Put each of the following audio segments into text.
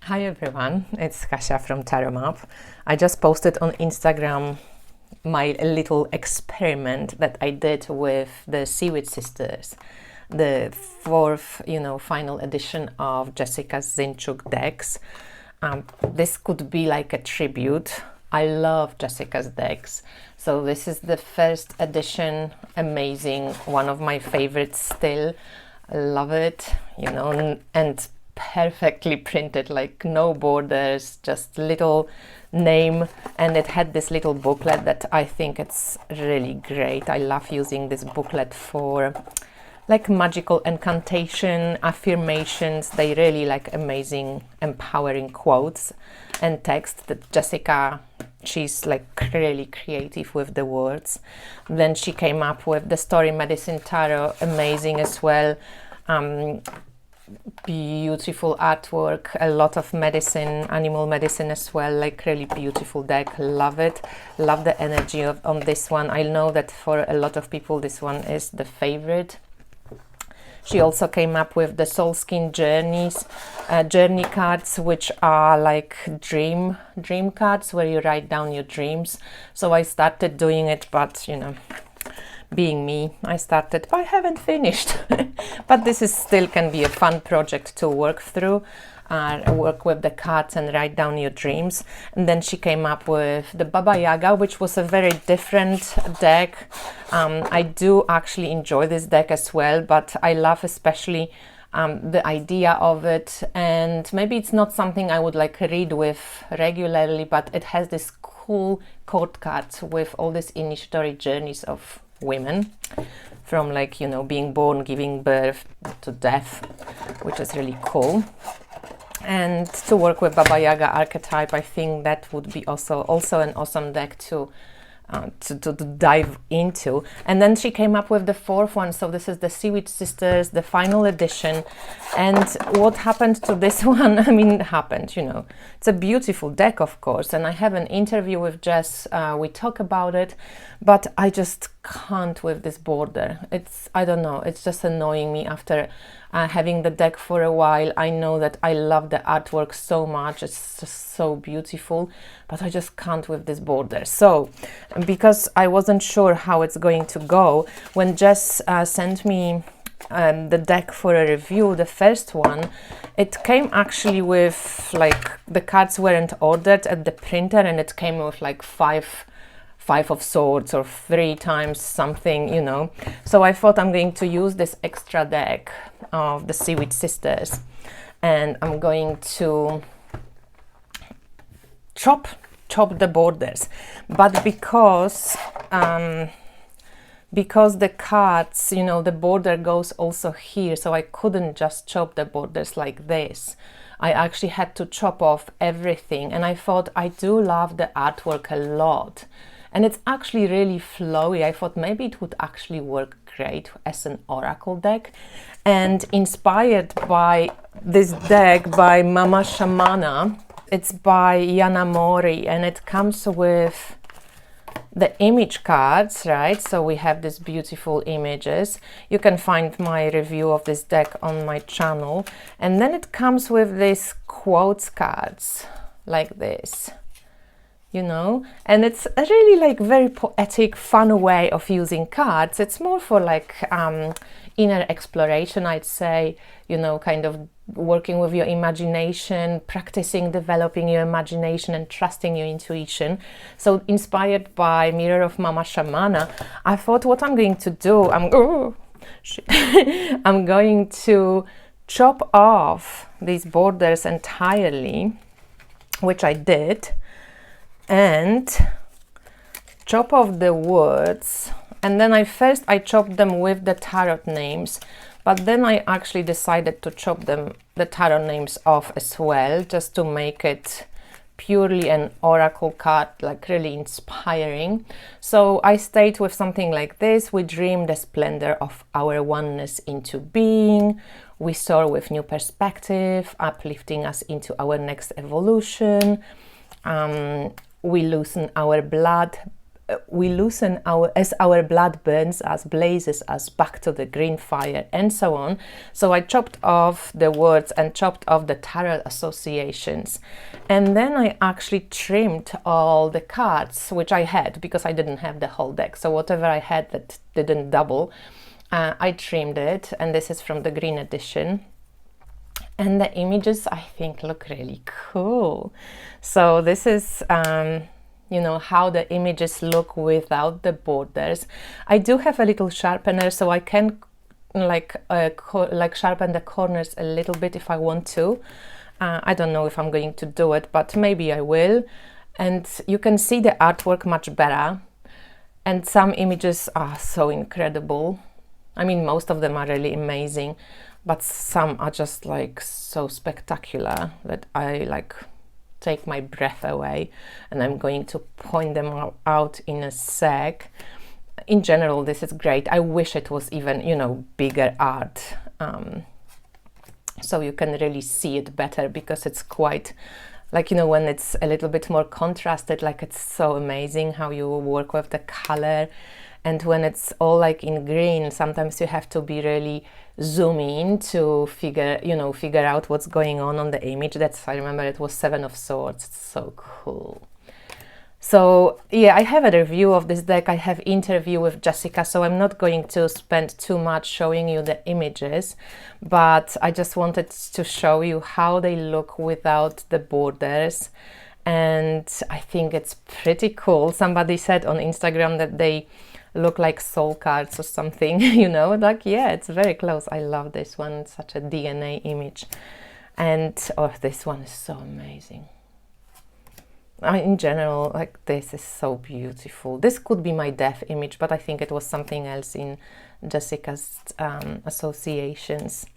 Hi everyone, it's Kasia from Tarot Map. I just posted on Instagram my little experiment that I did with the Seaweed Sisters, the fourth, final edition of Jessica Zinchuk decks. This could be like a tribute. I love Jessica's decks. So this is the first edition, amazing, one of my favorites still. I love it, and perfectly printed, like no borders, just little name, and it had this little booklet that I think it's really great. I love using this booklet for like magical incantation, affirmations. They really like amazing, empowering quotes and text that Jessica, she's like really creative with the words. Then she came up with the Story Medicine Tarot, amazing as well. Beautiful artwork, a lot of medicine, animal medicine as well, like really beautiful deck. Love it, love the energy on this one. I know that for a lot of people this one is the favorite. She also came up with the Soul Skin Journeys, journey cards, which are like dream cards where you write down your dreams. So I started doing it, but being me, I started, but I haven't finished. But this is still can be a fun project to work through, work with the cards and write down your dreams. And then she came up with the Baba Yaga, which was a very different deck. I do actually enjoy this deck as well, but I love especially the idea of it. And maybe it's not something I would like read with regularly, but it has this cool court cards with all these initiatory journeys of women, from being born, giving birth to death, which is really cool. And to work with Baba Yaga archetype, I think that would be also an awesome deck to dive into. And then she came up with the fourth one, so this is the Seaweed Sisters, the final edition. And what happened to this one? I mean, it happened, it's a beautiful deck, of course, and I have an interview with Jess, we talk about it, but I just can't with this border. I don't know, it's just annoying me after having the deck for a while. I know that I love the artwork so much, it's just so beautiful, but I just can't with this border. So because I wasn't sure how it's going to go, when Jess sent me the deck for a review, the first one, it came actually with the cards weren't ordered at the printer, and it came with five of swords or 3 times something, so I thought I'm going to use this extra deck of the Seaweed Sisters, and I'm going to chop the borders. But because the cards, the border goes also here, so I couldn't just chop the borders like this. I actually had to chop off everything, and I thought I do love the artwork a lot, and it's actually really flowy. I thought maybe it would actually work great as an oracle deck. And inspired by this deck by Mama Shamana, it's by Yana Mori, and it comes with the image cards, right? So we have these beautiful images. You can find my review of this deck on my channel. And then it comes with these quotes cards like this, and it's a really very poetic, fun way of using cards. It's more for inner exploration, I'd say, kind of working with your imagination, practicing developing your imagination and trusting your intuition. So inspired by Mirror of Mama Shamana, I thought what I'm going to do, I'm going to chop off these borders entirely, which I did, and chop off the words. And then I chopped them with the tarot names, but then I actually decided to chop the tarot names off as well, just to make it purely an oracle card, really inspiring. So I stayed with something like this: we dream the splendor of our oneness into being, we soar with new perspective, uplifting us into our next evolution. We loosen our blood we loosen as our blood burns us, blazes us back to the green fire, and so on. So I chopped off the words and chopped off the tarot associations, and then I actually trimmed all the cards which I had, because I didn't have the whole deck. So whatever I had that didn't double, I trimmed it, and this is from the green edition. And the images, I think, look really cool. So this is you know, how the images look without the borders. I do have a little sharpener, so I can like sharpen the corners a little bit if I want to. I don't know if I'm going to do it, but maybe I will. And you can see the artwork much better. And some images are so incredible. I mean, most of them are really amazing, but some are just like so spectacular that I like take my breath away, and I'm going to point them out in a sec. In general, this is great. I wish it was even, you know, bigger art, so you can really see it better, because it's quite like, you know, when it's a little bit more contrasted, like it's so amazing how you work with the color. And when it's all like in green, sometimes you have to be really zoom in to figure out what's going on the image. That's, I remember it was 7 of Swords. It's so cool. So yeah, I have a review of this deck. I have interview with Jessica, so I'm not going to spend too much showing you the images, but I just wanted to show you how they look without the borders. And I think it's pretty cool. Somebody said on Instagram that they look like soul cards or something, you know, like, yeah, it's very close. I love this one. It's such a DNA image. And oh, this one is so amazing. In general, like, this is so beautiful. This could be my death image, but I think it was something else in Jessica's associations.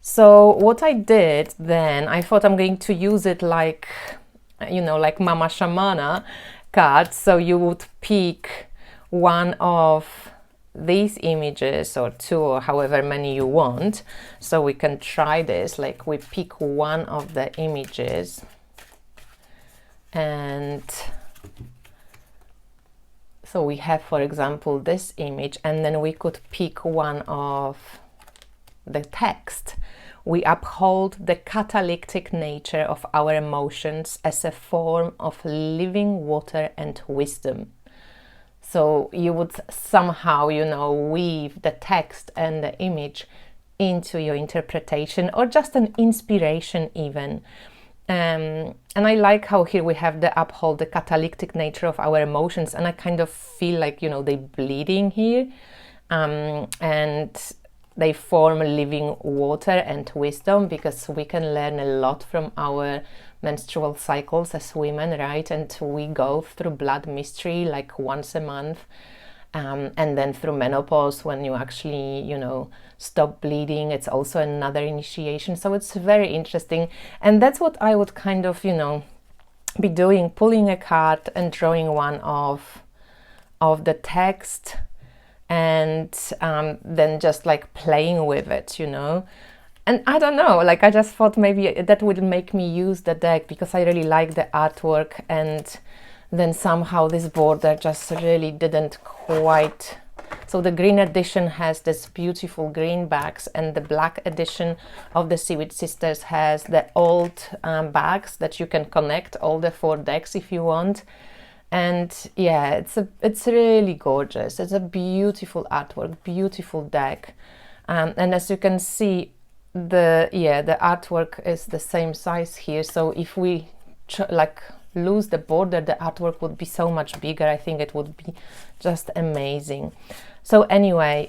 So what I did then, I thought I'm going to use it like, you know, like Mama Shamana cards. So you would pick one of these images, or 2, or however many you want. So we can try this, like we pick one of the images, and so we have, for example, this image, and then we could pick one of the text. We uphold the catalytic nature of our emotions as a form of living water and wisdom. So you would somehow, you know, weave the text and the image into your interpretation, or just an inspiration even. And I like how here we have the uphold the catalytic nature of our emotions, and I kind of feel like, you know, they bleeding here, and they form living water and wisdom, because we can learn a lot from our menstrual cycles as women, right? And we go through blood mystery like once a month, and then through menopause, when you actually, you know, stop bleeding. It's also another initiation. So it's very interesting, and that's what I would kind of, you know, be doing, pulling a card and drawing one of the text, and then just like playing with it, you know. And I don't know, like, I just thought maybe that would make me use the deck, because I really like the artwork, and then somehow this border just really didn't quite. So the green edition has this beautiful green bags, and the black edition of the Seaweed Sisters has the old bags that you can connect all the 4 decks if you want. And yeah, it's really gorgeous. It's a beautiful artwork, beautiful deck, and as you can see, the artwork is the same size here. So if we like lose the border, the artwork would be so much bigger. I think it would be just amazing. So anyway,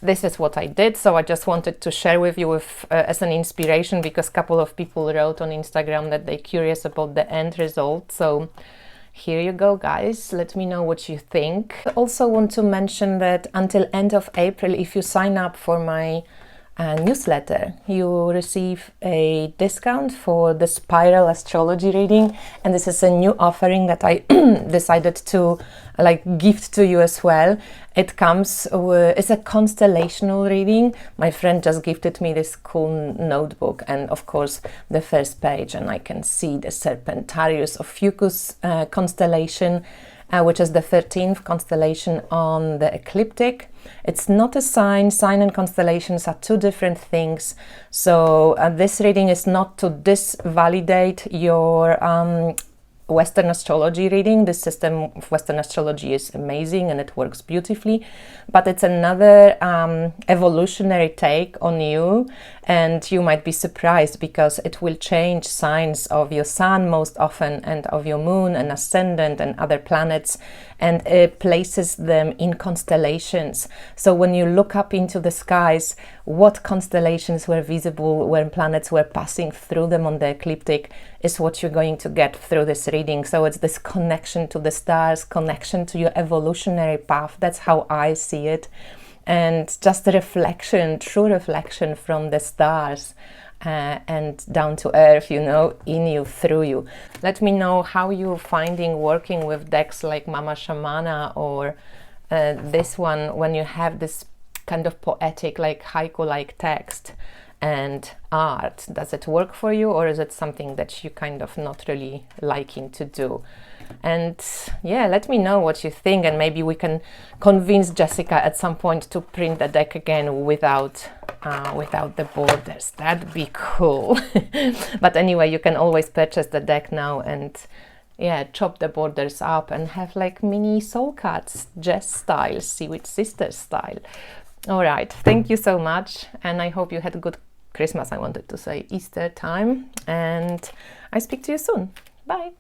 this is what I did. So I just wanted to share with you as an inspiration, because a couple of people wrote on Instagram that they're curious about the end result. So here you go, guys. Let me know what you think. I also want to mention that until end of April, if you sign up for my newsletter, you receive a discount for the spiral astrology reading, and this is a new offering that I decided to like gift to you as well. It comes with, it's a constellational reading. My friend just gifted me this cool notebook, and of course the first page, and I can see the Serpentarius of Fucus constellation, which is the 13th constellation on the ecliptic. It's not a sign. Sign and constellations are two different things. So this reading is not to disvalidate your Western astrology reading. This system of Western astrology is amazing and it works beautifully, but it's another evolutionary take on you, and you might be surprised because it will change signs of your sun most often, and of your moon and ascendant and other planets, and it places them in constellations. So when you look up into the skies, what constellations were visible when planets were passing through them on the ecliptic is what you're going to get through this reading. So it's this connection to the stars, connection to your evolutionary path. That's how I see it. And just a reflection, true reflection from the stars and down to earth, you know, in you, through you. Let me know how you're finding working with decks like Mama Shamana or this one, when you have this kind of poetic, like haiku-like text and art. Does it work for you, or is it something that you kind of not really liking to do? And yeah, let me know what you think, and maybe we can convince Jessica at some point to print the deck again without the borders. That'd be cool. But anyway, you can always purchase the deck now and yeah, chop the borders up and have like mini soul cards, Jess style, Seaweed Sisters style. All right, thank you so much, and I hope you had a good Christmas, I wanted to say Easter time, and I speak to you soon. Bye.